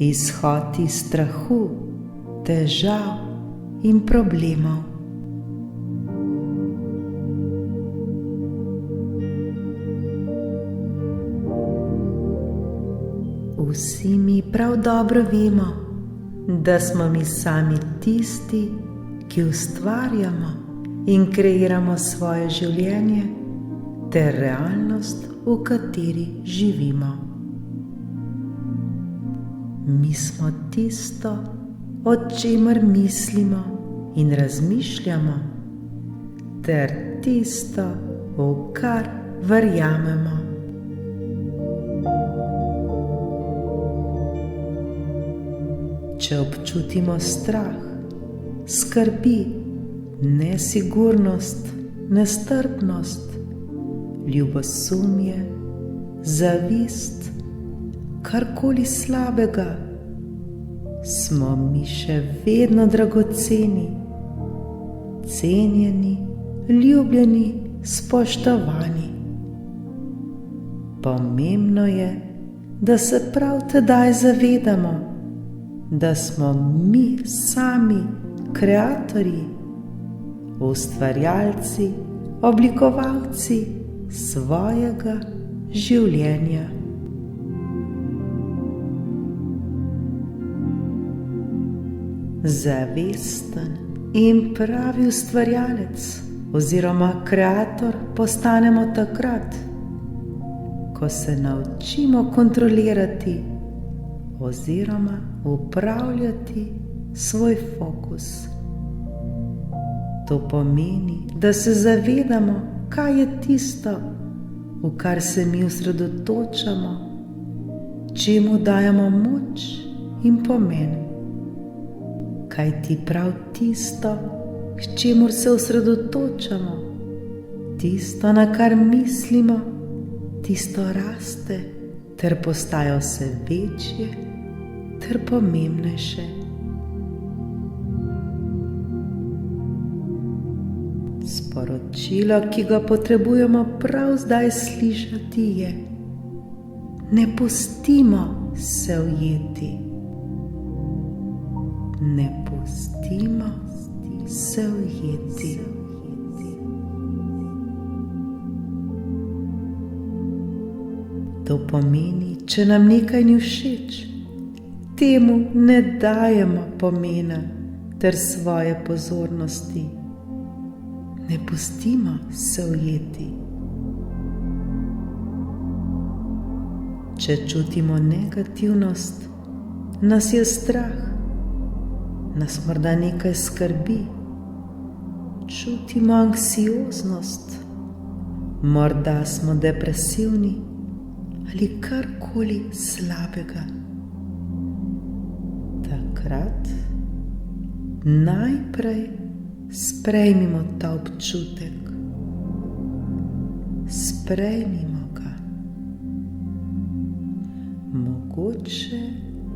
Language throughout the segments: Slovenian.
izhod iz strahu, težav in problemov. Vsi mi prav dobro vemo, da smo mi sami tisti, ki ustvarjamo in kreiramo svoje življenje ter realnost, v kateri živimo. Mi smo tisto, o čemer mislimo in razmišljamo, ter tisto, v kar verjamemo. Če občutimo strah, skrbi, nesigurnost, nestrpnost, ljubosumje, zavist, karkoli slabega, smo mi še vedno dragoceni, cenjeni, ljubljeni, spoštovani. Pomembno je, da se prav tedaj zavedamo, da smo mi sami kreatorji, ustvarjalci, oblikovalci svojega življenja. Zavesten in pravi ustvarjalec oziroma kreator postanemo takrat, ko se naučimo kontrolirati oziroma upravljati svoj fokus. To pomeni, da se zavedamo, kaj je tisto, v kar se mi osredotočamo, čemu dajemo moč in pomen. Kaj ti prav tisto, k čemur se osredotočamo, tisto, na kar mislimo, tisto raste ter postaja vse večje ter pomembnejše. Sporočilo, ki ga potrebujemo prav zdaj slišati, je: ne pustimo se ujeti. Ne pustimo se ujeti. To pomeni, če nam nekaj ni všeč, temu ne dajemo pomena ter svoje pozornosti. Ne pustimo se ujeti. Če čutimo negativnost, nas je strah, nas morda nekaj skrbi, čutimo anksioznost, morda smo depresivni ali karkoli slabega. Takrat najprej sprejmimo ta občutek. Sprejmimo ga. Mogoče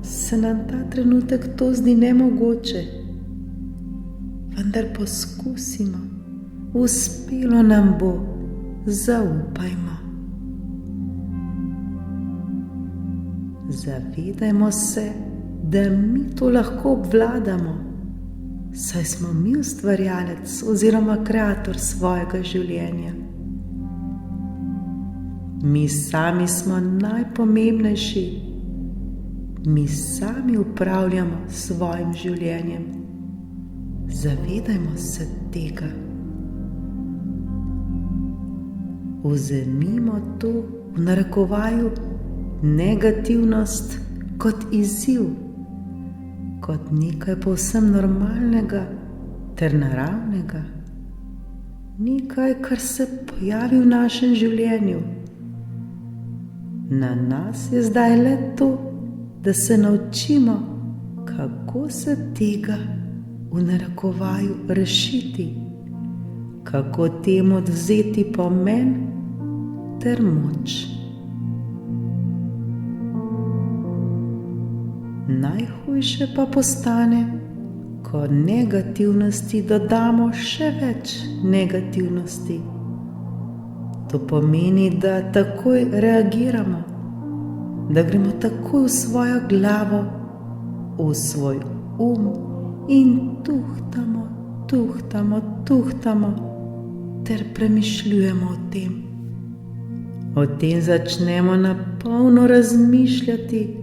se nam ta trenutek to zdi nemogoče, vendar poskusimo. Uspelo nam bo, zaupajmo. Zavedajmo se, da mi to lahko obvladamo, saj smo mi ustvarjalec oziroma kreator svojega življenja. Mi sami smo najpomembnejši, mi sami upravljamo svojim življenjem. Zavedajmo se tega. Vzemimo to v narekovaju negativnost kot izziv, kot nekaj povsem normalnega ter naravnega, nekaj, kar se pojavi v našem življenju. Na nas je zdaj le to, da se naučimo, kako se tega v narekovaju rešiti, kako temu odvzeti pomen ter moč. Najhujše pa postane, ko negativnosti dodamo še več negativnosti. To pomeni, da takoj reagiramo, da gremo takoj v svojo glavo v svoj in tuhtamo ter premišljujemo o tem. O tem začnemo na polno razmišljati,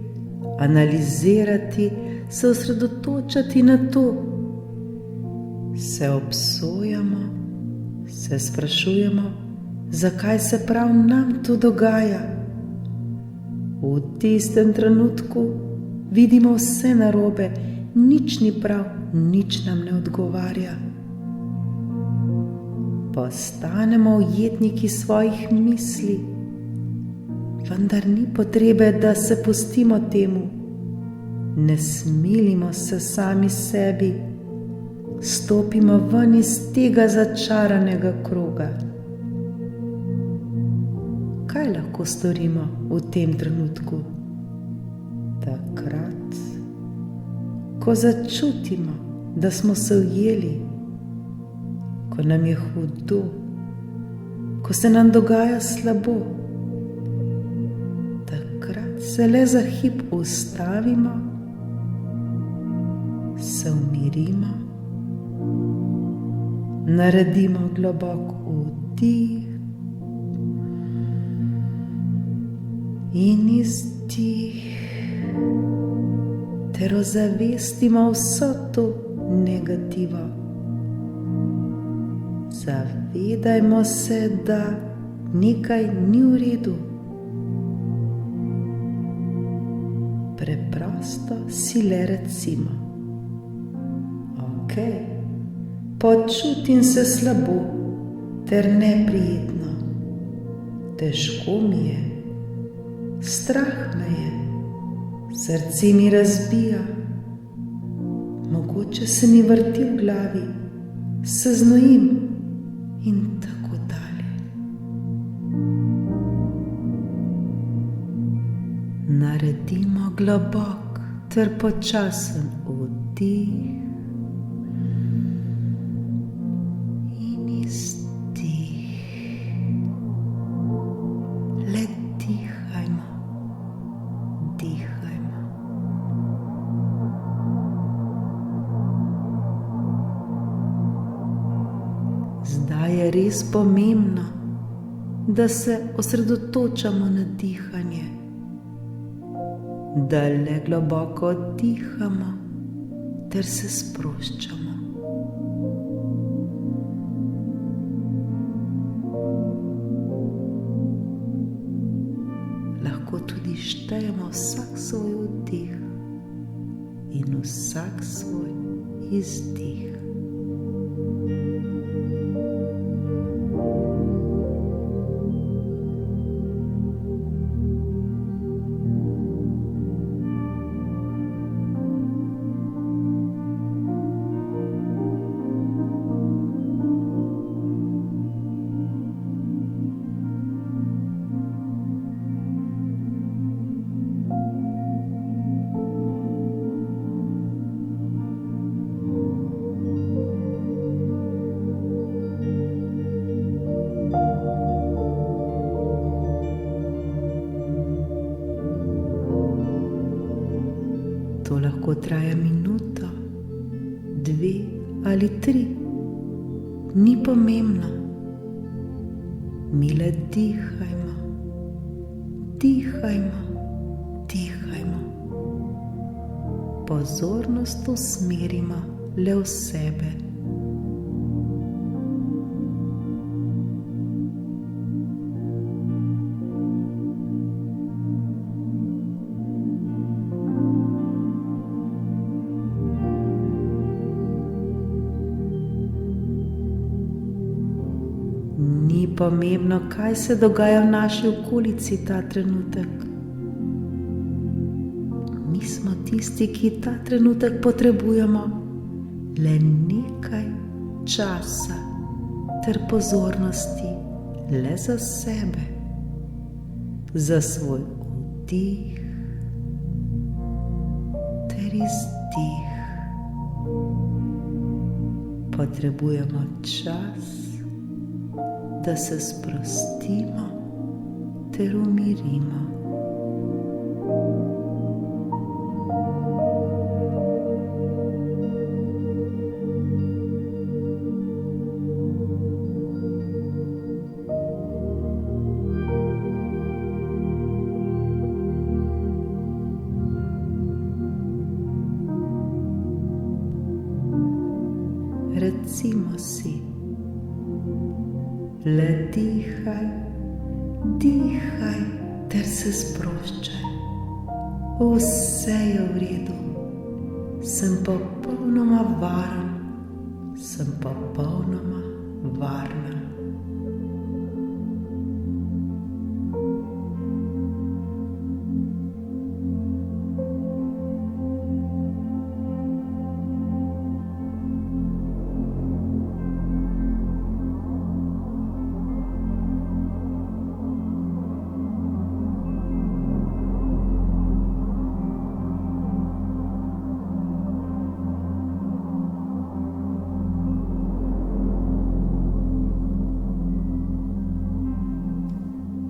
analizirati, se osredotočati na to. Se obsojamo, se sprašujemo, zakaj se prav nam to dogaja. V tistem trenutku vidimo vse narobe, nič ni prav, nič nam ne odgovarja. Postanemo ujetniki svojih misli, vendar ni potrebe, da se pustimo temu. Ne smilimo se sami sebi, stopimo ven iz tega začaranega kroga. Kaj lahko storimo v tem trenutku? Takrat, ko začutimo, da smo se ujeli, ko nam je hudo, ko se nam dogaja slabo, takrat se le za hip ustavimo, se umirimo, naredimo globok vdih in izdih ter ozavestimo vso to negativo. Zavedajmo se, da nekaj ni v redu. Preprosto si le recimo: ok, počutim se slabo ter neprijetno. Težko mi je, strah me je, srce mi razbija, mogoče se mi vrti v glavi, se znojim in tako dalje. Naredimo globok ter počasen vdih in izdih. Le dihajmo, dihajmo. Zdaj je res pomembno, da se osredotočamo na dihanje, da le globoko dihamo ter se sproščamo. Lahko tudi štejemo vsak svoj vdih in vsak svoj izdih. To lahko traja minuto, 2 ali 3, ni pomembno. Mi le dihajmo, dihajmo, dihajmo. Pozornost usmerimo le v sebe. Ni pomembno, kaj se dogaja v naši okolici ta trenutek. Mi smo tisti, ki ta trenutek potrebujemo le nekaj časa ter pozornosti le za sebe, za svoj vdih ter izdih. Potrebujemo čas, da se sprostimo ter umirimo. si. Le dihaj, dihaj ter se sproščaj. Vse je v redu. Sem popolnoma varen, sem popolnoma varna.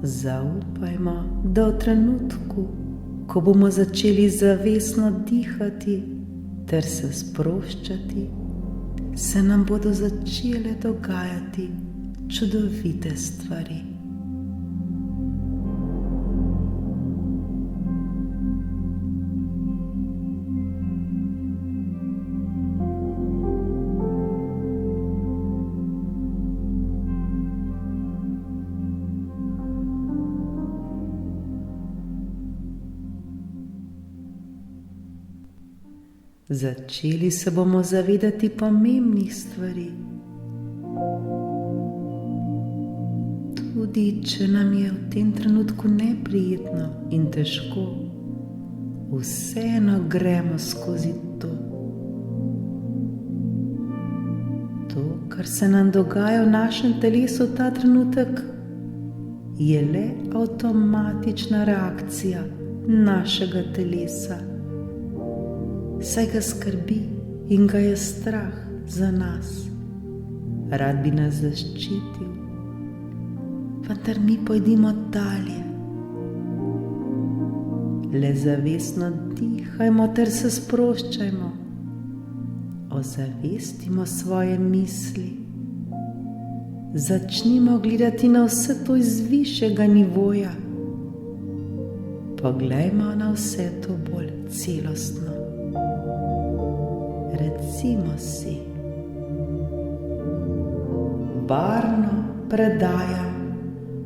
Zaupajmo, da v trenutku, ko bomo začeli zavestno dihati ter se sproščati, se nam bodo začele dogajati čudovite stvari. Začeli se bomo zavedati pomembnih stvari. Tudi če nam je v tem trenutku neprijetno in težko, vseeno gremo skozi to. To, kar se nam dogaja v našem telesu ta trenutek, je le avtomatična reakcija našega telesa. Saj ga skrbi in ga je strah za nas. Rad bi nas zaščitil, vendar mi pojdimo dalje. Le zavestno dihajmo ter se sproščajmo. Ozavestimo svoje misli. Začnimo gledati na vse to iz višjega nivoja. Poglejmo na vse to bolj celostno. Recimo si: varno predajam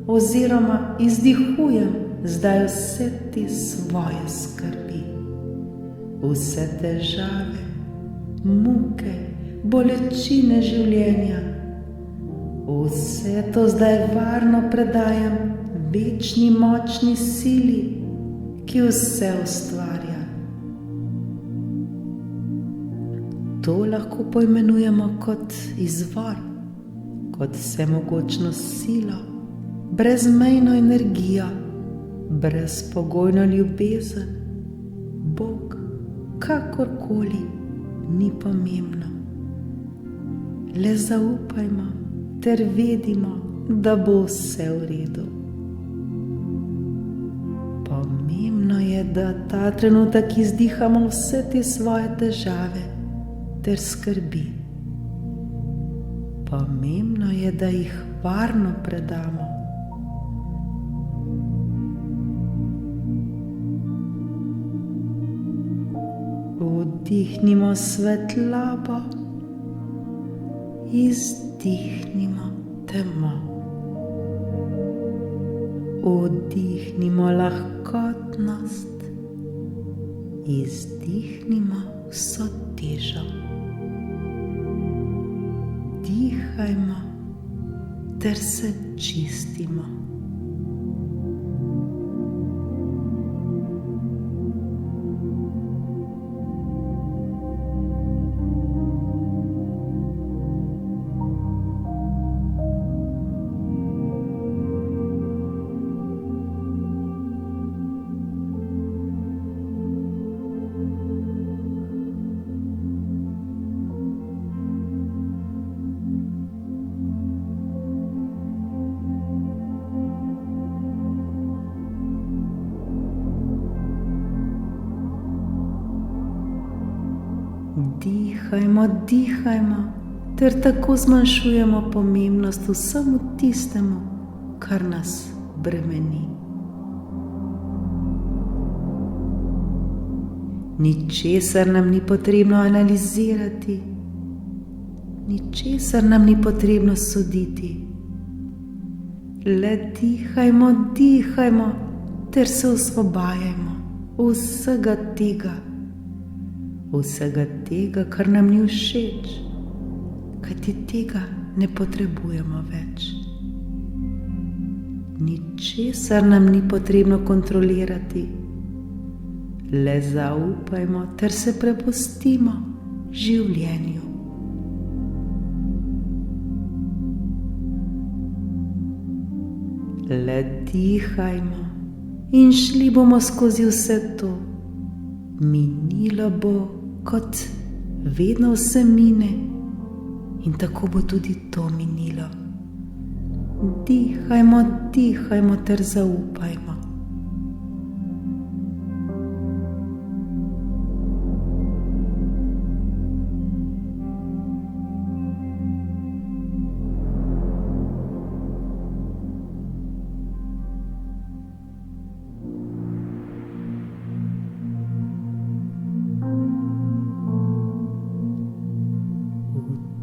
oziroma izdihujem zdaj vse te svoje skrbi, vse težave, muke, bolečine življenja. Vse to zdaj varno predajam večni močni sili, ki vse ustvarja. To lahko poimenujemo kot izvor, kot vsemogočno silo, brezmejno energijo, brezpogojno ljubezen. Bog, kakorkoli, ni pomembno. Le zaupajmo ter vedimo, da bo vse v redu. Pomembno je, da ta trenutek izdihamo vse te svoje težave ter skrbi. Pomembno je, da jih varno predamo. Vdihnimo svetlobo, izdihnimo temo. Vdihnimo lahkotnost, izdihnimo vso težo. Dihajmo ter se čistimo. Dihajmo, dihajmo, ter tako zmanjšujemo pomembnost vsemu tistemu, kar nas bremeni. Ničesar nam ni potrebno analizirati, Ničesar nam ni potrebno soditi. Le dihajmo, dihajmo ter se osvobajajmo vsega tega, kar nam ni všeč, kajti tega ne potrebujemo več. Ničesar nam ni potrebno kontrolirati. Le zaupajmo ter se prepustimo življenju. Le dihajmo in šli bomo skozi vse to. Minilo bo, kot vedno vse mine, in tako bo tudi to minilo. Dihajmo, dihajmo ter zaupajmo.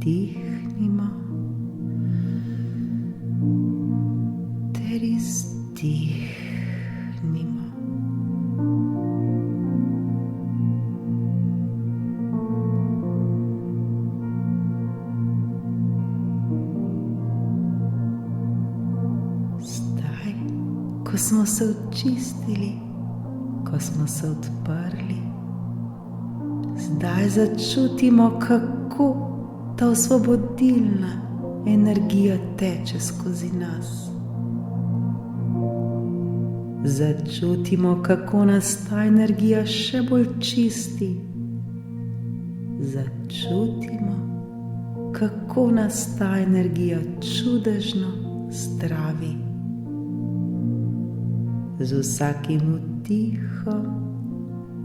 Vdihnimo ter izdihnimo. Zdaj, ko smo se očistili, ko smo se odprli, zdaj začutimo, kako ta osvobodilna energija teče skozi nas. Začutimo, kako nas ta energija še bolj čisti. Začutimo, kako nas ta energija čudežno zdravi. Z vsakim vdihom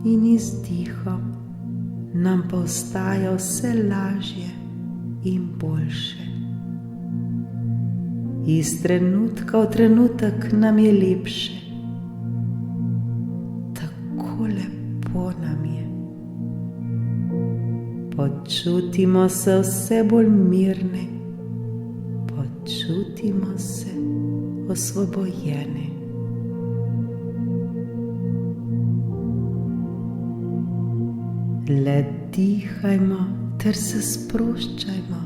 in izdihom nam pa ostaja vse lažje in boljše. Iz trenutka v trenutek nam je lepše. Tako lepo nam je. Počutimo se vse bolj mirne. Počutimo se osvobojene. Le dihajmo ter se sproščajmo.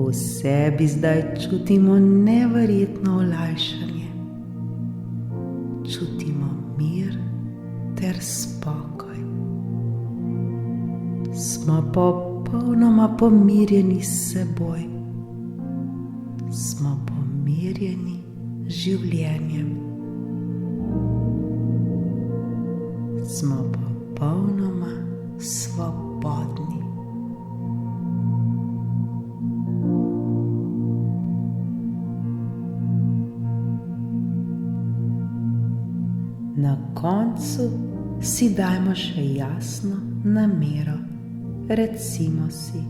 V sebi zdaj čutimo neverjetno olajšanje. Čutimo mir ter spokoj. Smo popolnoma pomirjeni s seboj. Smo pomirjeni z življenjem. Smo popolnoma svobodni. Na koncu si dajmo še jasno namero. Recimo si: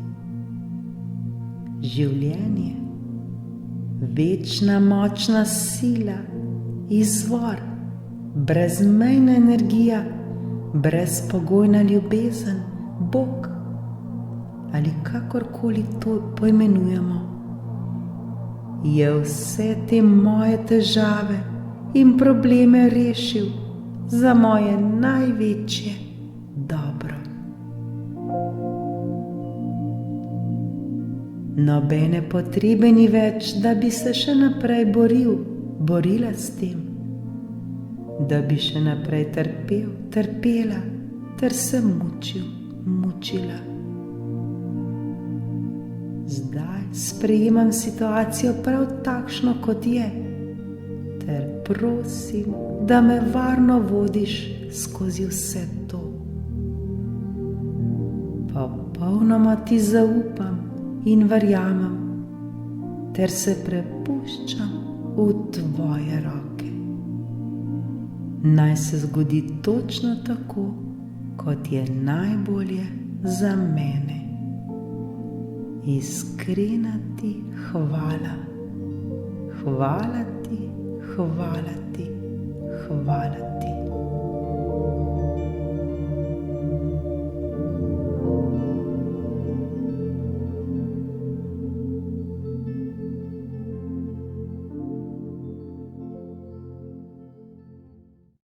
življenje, večna močna sila, izvor, brezmejna energija, brezpogojna ljubezen, Bog ali kakorkoli to poimenujemo, je vse te moje težave in probleme rešil za moje največje dobro. Nobene potrebe ni več, da bi se še naprej borila s tem, da bi še naprej trpela ter se mučila. Zdaj sprejemam situacijo prav takšno, kot je, ter prosim, da me varno vodiš skozi vse to. Popolnoma ti zaupam in verjamem ter se prepuščam v tvoje roke. Naj se zgodi točno tako, kot je najbolje za mene. Iskrena ti hvala. Hvala ti, hvala ti, hvala ti.